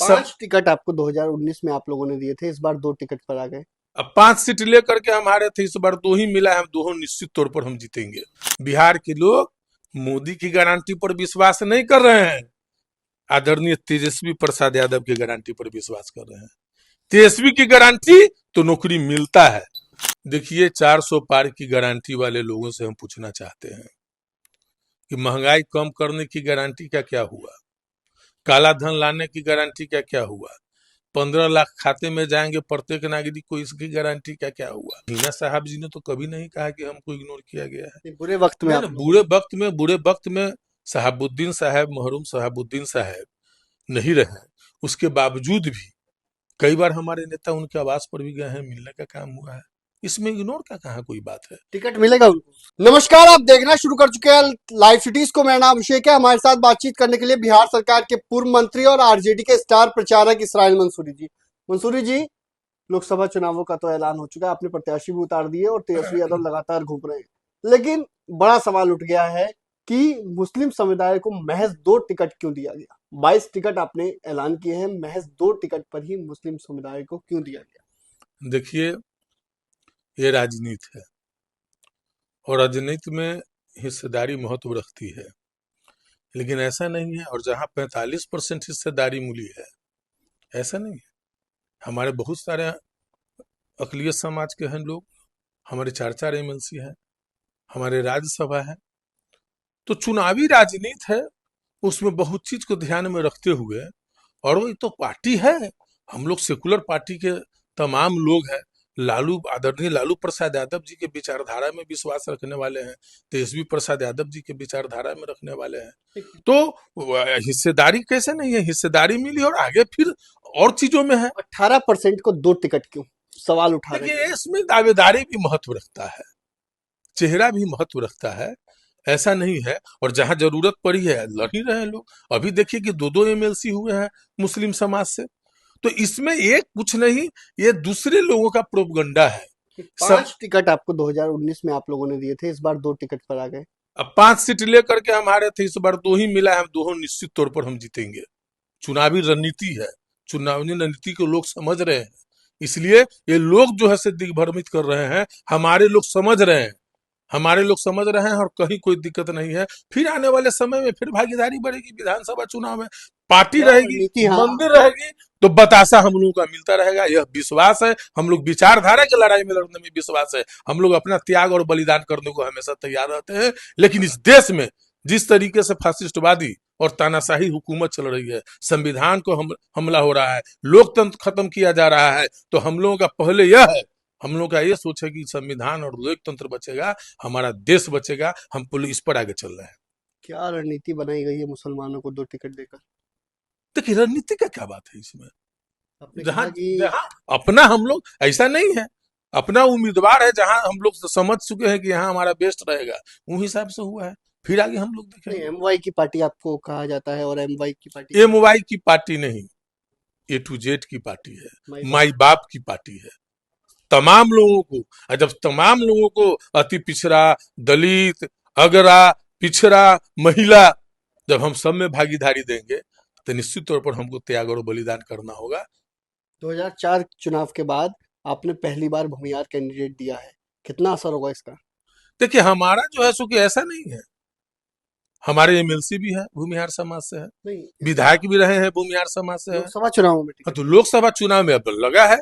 5 ticket आपको 2019 में आप लोगों ने दिए थे, इस बार 2 टिकट पर आ गए। अब 5 सीट लेकर के हमारे थे, इस बार 2 ही मिला है, हम 2 निश्चित तौर पर हम जीतेंगे। बिहार के लोग मोदी की गारंटी पर विश्वास नहीं कर रहे हैं, आदरणीय तेजस्वी प्रसाद यादव की गारंटी पर विश्वास कर रहे हैं। तेजस्वी की गारंटी तो नौकरी मिलता है। देखिए 400 पार की गारंटी वाले लोगों से हम पूछना चाहते हैं कि महंगाई कम करने की गारंटी का क्या हुआ, काला धन लाने की गारंटी का क्या हुआ, 15 लाख खाते में जाएंगे प्रत्येक नागरिक को, इसकी गारंटी का क्या हुआ। मीना साहब जी ने तो कभी नहीं कहा कि हमको इग्नोर किया गया है। बुरे वक्त में नहीं आप ना, लोगों ने बुरे वक्त में शहाबुद्दीन साहब, मरहूम शहाबुद्दीन साहब नहीं रहे, उसके बावजूद भी कई बार हमारे नेता उनके आवास पर भी गए हैं, मिलने का काम हुआ है। इसमें इग्नोर का कहाँ कोई बात है। टिकट मिलेगा उनको। नमस्कार, आप देखना शुरू कर चुके हैं लाइव सिटीज को। मेरा नाम अभिषेक है। हमारे साथ बातचीत करने के लिए बिहार सरकार के पूर्व मंत्री और आरजेडी के स्टार प्रचारक इसराइल मंसूरी जी। मंसूरी जी, लोकसभा चुनावों का तो ऐलान हो चुका है, आपने प्रत्याशी भी उतार दिए और तेजस्वी यादव लगातार घूम रहे हैं, लेकिन बड़ा सवाल उठ गया है कि मुस्लिम समुदाय को महज 2 टिकट क्यों दिया गया। 22 टिकट आपने ऐलान किए हैं, महज 2 टिकट पर ही मुस्लिम समुदाय को क्यों दिया गया। देखिए ये राजनीति है और राजनीति में हिस्सेदारी महत्व रखती है, लेकिन ऐसा नहीं है। और जहां 45% हिस्सेदारी मिली है, ऐसा नहीं है। हमारे बहुत सारे अकलियत समाज के हैं लोग, हमारे 4 एमएलसी हैं, हमारे राज्यसभा है। तो चुनावी राजनीति है, उसमें बहुत चीज को ध्यान में रखते हुए, और वो तो पार्टी है, हम लोग सेकुलर पार्टी के तमाम लोग हैं। आदरणीय लालू प्रसाद यादव जी के विचारधारा में विश्वास रखने वाले हैं, तेजस्वी प्रसाद यादव जी के विचारधारा में रखने वाले हैं। तो हिस्सेदारी कैसे नहीं है, हिस्सेदारी मिली और आगे फिर और चीजों में है। 18% को 2 टिकट क्यों, सवाल उठा रहे देखिए हैं। इसमें दावेदारी भी महत्व रखता है, चेहरा भी महत्व रखता है, ऐसा नहीं है। और जहां जरूरत पड़ी है लड़ ही रहे हैं लोग। अभी देखिए कि 2 एमएलसी हुए हैं मुस्लिम समाज से। तो इसमें एक कुछ नहीं, ये दूसरे लोगों का प्रोपगंडा है। सब 5 टिकट आपको 2019 में आप लोगों ने दिए थे, इस बार 2 टिकट पर आ गए। अब 5 सीट लेकर के हमारे थे, इस बार 2 ही मिला है, हम 2 निश्चित तौर पर हम जीतेंगे। चुनावी रणनीति है, चुनावी रणनीति को लोग समझ रहे हैं, इसलिए ये लोग जो है से दिग्भ्रमित कर रहे हैं। हमारे लोग समझ रहे हैं, हमारे लोग समझ रहे हैं और कहीं कोई दिक्कत नहीं है। फिर आने वाले समय में फिर भागीदारी बढ़ेगी, विधानसभा चुनाव में पार्टी क्या रहेगी, रणनीति, हाँ। मंदिर रहेगी, तो बतासा हम लोगों का मिलता रहेगा। यह विश्वास है, हम लोग विचारधारा की लड़ाई में लड़ने में विश्वास है। हम लोग अपना त्याग और बलिदान करने को हमेशा तैयार रहते हैं। लेकिन इस देश में जिस तरीके से फासिस्टवादी और तानाशाही हुकूमत चल रही है, संविधान को हमला हो रहा है, लोकतंत्र खत्म किया जा रहा है, तो हम लोगों का पहले यह है, हम लोग का ये सोच है कि संविधान और लोकतंत्र बचेगा, हमारा देश बचेगा। हम पुलिस पर आगे चल रहे हैं। क्या रणनीति बनाई गई है मुसलमानों को 2 टिकट देकर। देखिए रणनीति का क्या बात है इसमें, आपने जहां कहा कि जहां अपना हम लोग ऐसा नहीं है, अपना उम्मीदवार है, जहां हम लोग समझ चुके हैं कि यहाँ हमारा बेस्ट रहेगा, वो हिसाब से हुआ है। फिर आगे हम लोग नहीं, देखेंगे। एमवाई की पार्टी आपको कहा जाता है और एमवाई की पार्टी एमवाई की पार्टी नहीं, A to Z की पार्टी है, माई माई बाप की पार्टी है। तमाम लोगों को, और जब तमाम लोगों को, अति पिछड़ा, दलित, अगरा, पिछड़ा, महिला, जब हम सब में भागीदारी देंगे तो निश्चित तौर पर हमको त्याग और बलिदान करना होगा। 2004 चुनाव के बाद आपने पहली बार भूमिहार कैंडिडेट दिया है, कितना असर होगा इसका। देखिए हमारा जो है सो कि ऐसा नहीं है, हमारे एमएलसी भी है भूमिहार समाज से है, नहीं, विधायक भी रहे हैं भूमिहार समाज से है। लोकसभा चुनाव में हाँ, टिकट तो लोकसभा चुनाव में अब लगा है,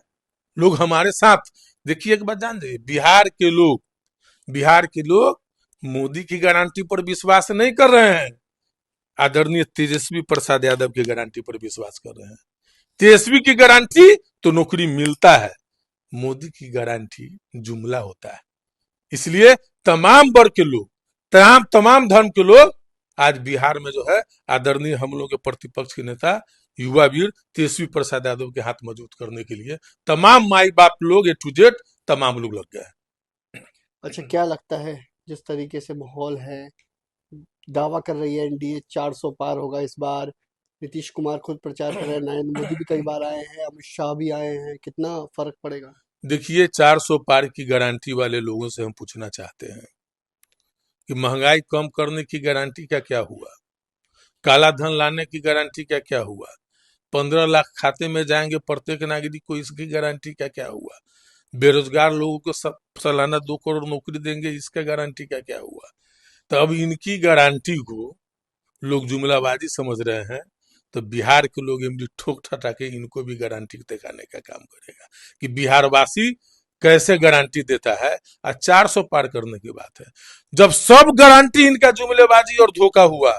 लोग हमारे साथ। देखिए एक बात जान जाइए, बिहार के लोग मोदी की गारंटी पर विश्वास नहीं कर रहे हैं, आदरणीय तेजस्वी प्रसाद यादव की गारंटी पर विश्वास कर रहे हैं। तेजस्वी की गारंटी तो नौकरी मिलता है, मोदी की गारंटी जुमला होता है। इसलिए तमाम वर्ग के लोग, तमाम धर्म के लोग आज बिहार में जो है, आदरणीय हम लोग के प्रतिपक्ष के नेता युवा वीर तेजस्वी प्रसाद यादव के हाथ मजबूत करने के लिए तमाम माई बाप लोग A to Z तमाम लोग लग गए हैं। अच्छा, क्या लगता है जिस तरीके से माहौल है, दावा कर रही है एनडीए 400 पार होगा इस बार, नीतीश कुमार खुद प्रचार कर रहे हैं, नरेंद्र मोदी भी कई बार आए हैं, अमित शाह भी आए हैं, कितना फर्क पड़ेगा। देखिए 400 पार की गारंटी वाले लोगों से हम पूछना चाहते हैं कि महंगाई कम करने की गारंटी का क्या हुआ, काला धन लाने की गारंटी का क्या हुआ, 15 लाख खाते में जाएंगे प्रत्येक नागरिक को, इसकी गारंटी का क्या हुआ? बेरोजगार लोगों को सालाना 2 करोड़ नौकरी देंगे, इसका गारंटी का क्या हुआ? तो अब इनकी गारंटी को लोग जुमलाबाजी समझ रहे हैं, तो बिहार के लोग इमली ठोक ठटा के इनको भी गारंटी दिखाने का काम करेगा कि बिहार वासी कैसे गारंटी देता है। और 400 पार करने की बात है, जब सब गारंटी इनका जुमलेबाजी और धोखा हुआ,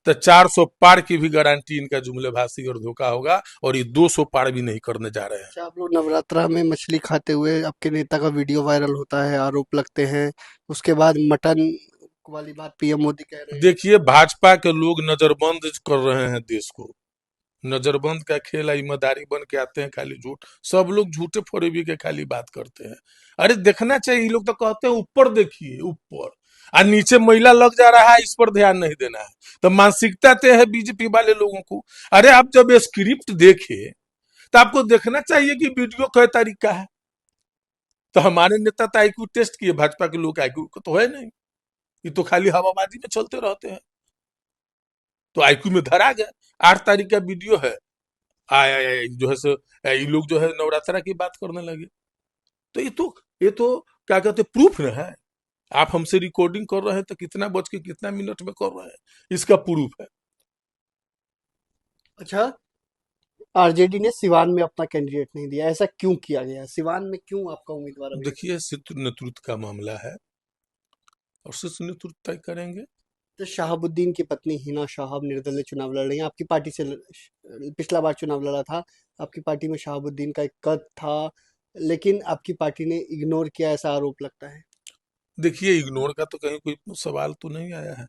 तो 400 पार की भी गारंटी इनका जुमलेबाजी और धोखा होगा, और ये 200 पार भी नहीं करने जा रहे हैं। अच्छा, आप लोग नवरात्रा में मछली खाते हुए आपके नेता का वीडियो वायरल होता है, आरोप लगते हैं, उसके बाद मटन वाली बात पीएम मोदी कह रहे हैं। देखिए, भाजपा के लोग नजरबंद कर रहे हैं देश को। नजरबंद का खेल, ईमानदारी बन के आते हैं, खाली झूठ, सब लोग झूठे फरेबी के खाली बात करते हैं। अरे देखना चाहिए, ये लोग तो कहते हैं ऊपर देखिए, ऊपर और नीचे महिला लग जा रहा है, इस पर ध्यान नहीं देना है। तो मानसिकता ते है बीजेपी वाले लोगों को। अरे आप जब ये स्क्रिप्ट देखे तो आपको देखना चाहिए कि वीडियो कै तरीका है। तो हमारे नेता तो आईक्यू टेस्ट किए, भाजपा के लोग आईक्यू तो है नहीं, ये तो खाली हवाबाजी में चलते रहते हैं। तो आईक्यू में धरा गया। 8 तारीख का वीडियो है, जो है सो ये लोग जो है नवरात्रा की बात करने लगे। तो ये तो क्या कहते प्रूफ न है। आप हमसे रिकॉर्डिंग कर रहे हैं तो कितना बज के कितना मिनट में कर रहे हैं, इसका प्रूफ है। अच्छा, आरजेडी ने सिवान में अपना कैंडिडेट नहीं दिया, ऐसा क्यों किया गया? सिवान में क्यों आपका उम्मीदवार अभी? देखिए, शीर्ष नेतृत्व का मामला है और शीर्ष नेतृत्व तय करेंगे। तो शहाबुद्दीन की पत्नी हिना शाहब निर्दलीय चुनाव लड़ रही हैं, आपकी पार्टी से पिछला बार चुनाव लड़ा था, आपकी पार्टी में शहाबुद्दीन का एक कद था, लेकिन आपकी पार्टी ने इग्नोर किया, ऐसा आरोप लगता है। देखिए, इग्नोर का तो कहीं कोई सवाल तो नहीं आया है,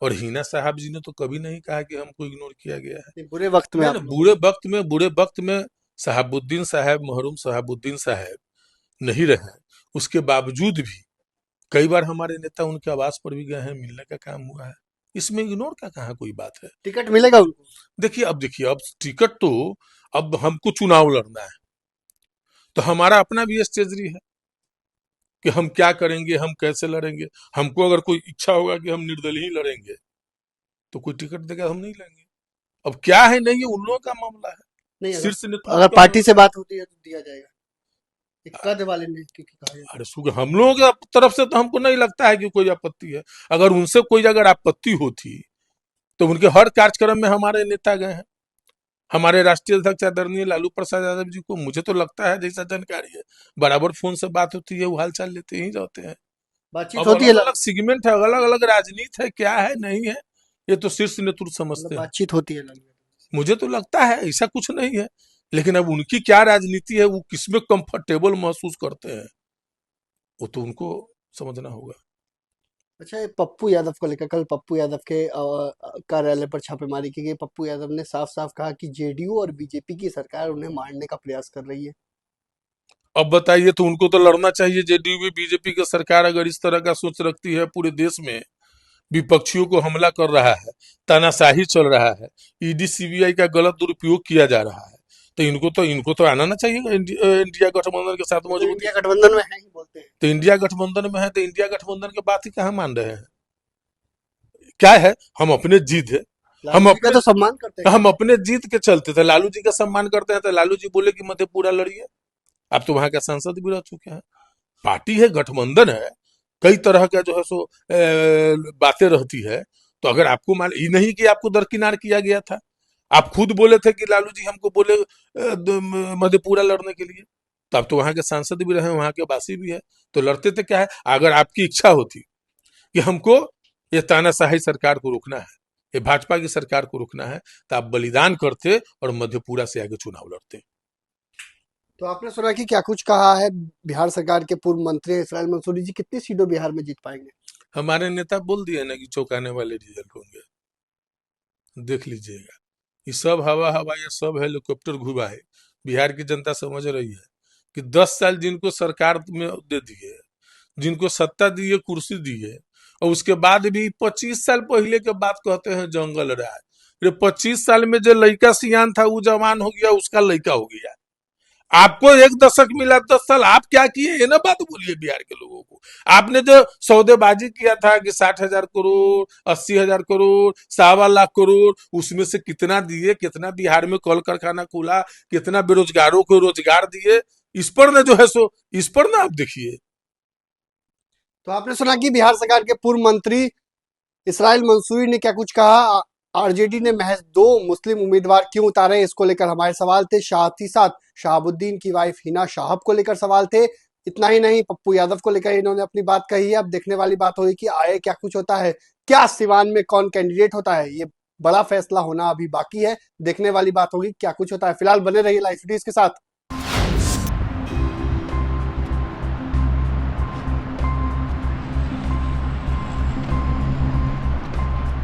और हिना साहब जी ने तो कभी नहीं कहा कि हमको इग्नोर किया गया है। नहीं, बुरे वक्त में नहीं आप ना, लोगों बुरे वक्त में शहाबुद्दीन साहब, मरहूम शहाबुद्दीन साहब नहीं रहे, उसके बावजूद भी कई बार हमारे नेता उनके आवास पर भी गए हैं, मिलने का काम हुआ है। इसमें इग्नोर का कहाँ कोई बात है। टिकट मिलेगा उनको? देखिए अब टिकट तो, अब हमको चुनाव लड़ना है, तो हमारा अपना भी स्ट्रेटजी है कि हम क्या करेंगे, हम कैसे लड़ेंगे। हमको अगर कोई इच्छा होगा कि हम निर्दलीय ही लड़ेंगे, तो कोई टिकट देगा, हम नहीं लेंगे। अब क्या है नहीं है उन लोगों का मामला है, नहीं, शीर्ष नेतृत्व अगर का पार्टी से मामला बात होती है तो दिया जाएगा। एक कद वाले ने क्योंकि कहा है। जाता अरे सुख, हम लोगों की तरफ से तो हमको नहीं लगता है कि कोई आपत्ति है। अगर उनसे कोई अगर आपत्ति होती तो उनके हर कार्यक्रम में हमारे नेता गए हैं। हमारे राष्ट्रीय अध्यक्ष आदरणीय लालू प्रसाद यादव जी को, मुझे तो लगता है, जैसा जानकारी है, बराबर फोन से बात होती है, वो हालचाल लेते ही जाते हैं। बातचीत अब होती है अलग अलग सेगमेंट है, अलग अलग राजनीति है, क्या है नहीं है, ये तो शीर्ष नेतृत्व मतलब समझते हैं। बातचीत होती है लगभग। मुझे तो लगता है ऐसा कुछ नहीं है, लेकिन अब उनकी क्या राजनीति है, वो किसमें कंफर्टेबल महसूस करते हैं, वो तो उनको समझना होगा। अच्छा, ये पप्पू यादव को लेकर कल पप्पू यादव के कार्यालय पर छापेमारी की गई। पप्पू यादव ने साफ साफ कहा कि जेडीयू और बीजेपी की सरकार उन्हें मारने का प्रयास कर रही है। अब बताइए, तो उनको तो लड़ना चाहिए। जेडीयू में बीजेपी की सरकार अगर इस तरह का सोच रखती है, पूरे देश में विपक्षियों को हमला कर रहा है, तानाशाही चल रहा है, ईडी सीबीआई का गलत दुरुपयोग किया जा रहा है, तो इनको तो आना ना चाहिए इंडिया गठबंधन के साथ वो तो मजबूती इंडिया से। गठबंधन में है ही बोलते हैं। तो इंडिया गठबंधन में है, तो इंडिया गठबंधन की बात ही कहाँ मान रहे हैं। क्या है, हम अपने जीत है, लालू हम जी का अपने तो सम्मान करते हैं। हम अपने जीत के चलते थे, लालू जी का सम्मान करते हैं, तो लालू जी बोले कि मधेपुरा लड़िए। आप तो वहां का सांसद भी रह चुके हैं। पार्टी है, गठबंधन है, कई तरह का जो है सो बातें रहती है। तो अगर आपको मान, ये नहीं कि आपको दरकिनार किया गया था, आप खुद बोले थे कि लालू जी हमको बोले मधेपुरा लड़ने के लिए, तो आप तो वहां के सांसद भी रहे, वहां के वासी भी है, तो लड़ते थे। क्या है, अगर आपकी इच्छा होती कि हमको ये तानाशाही सरकार को रोकना है, ये भाजपा की सरकार को रोकना है, तो आप बलिदान करते और मधेपुरा से आगे चुनाव लड़ते। तो आपने सुना कि क्या कुछ कहा है बिहार सरकार के पूर्व मंत्री इसराइल मंसूरी जी, कितनी सीटों बिहार में जीत पाएंगे? हमारे नेता बोल दिए ना कि चौंकाने वाले रिजल्ट होंगे, देख लीजिएगा। ये सब हवा हवा, ये सब हेलीकॉप्टर घुमा है। बिहार की जनता समझ रही है कि 10 साल जिनको सरकार में दे दिए, जिनको सत्ता दी है, कुर्सी दी है, और उसके बाद भी 25 साल पहले के बात कहते हैं जंगल रहा है। 25 साल में जो लड़का सियान था वो जवान हो गया, उसका लड़का हो गया। आपको 1 दशक मिला, 10 साल आप क्या किए, ये ना बात बोलिए बिहार के लोगों को। आपने जो सौदेबाजी किया था कि 60,000 करोड़, 80,000 करोड़, 1.25 लाख करोड़, उसमें से कितना दिए, कितना बिहार में कल कारखाना खुला, कितना बेरोजगारों को रोजगार दिए, इस पर ना जो है सो, इस पर ना आप देखिए। तो आपने सुना कि बिहार सरकार के पूर्व मंत्री इसराइल मंसूरी ने क्या कुछ कहा। आरजेडी ने महज 2 मुस्लिम उम्मीदवार क्यों उतारे, इसको लेकर हमारे सवाल थे। साथ ही साथ शहाबुद्दीन की वाइफ हिना शाहब को लेकर सवाल थे। इतना ही नहीं, पप्पू यादव को लेकर इन्होंने अपनी बात कही है। अब देखने वाली बात होगी कि आगे क्या कुछ होता है, क्या सिवान में कौन कैंडिडेट होता है, ये बड़ा फैसला होना अभी बाकी है। देखने वाली बात होगी क्या कुछ होता है। फिलहाल बने रहिए लाइव सिटीज के साथ।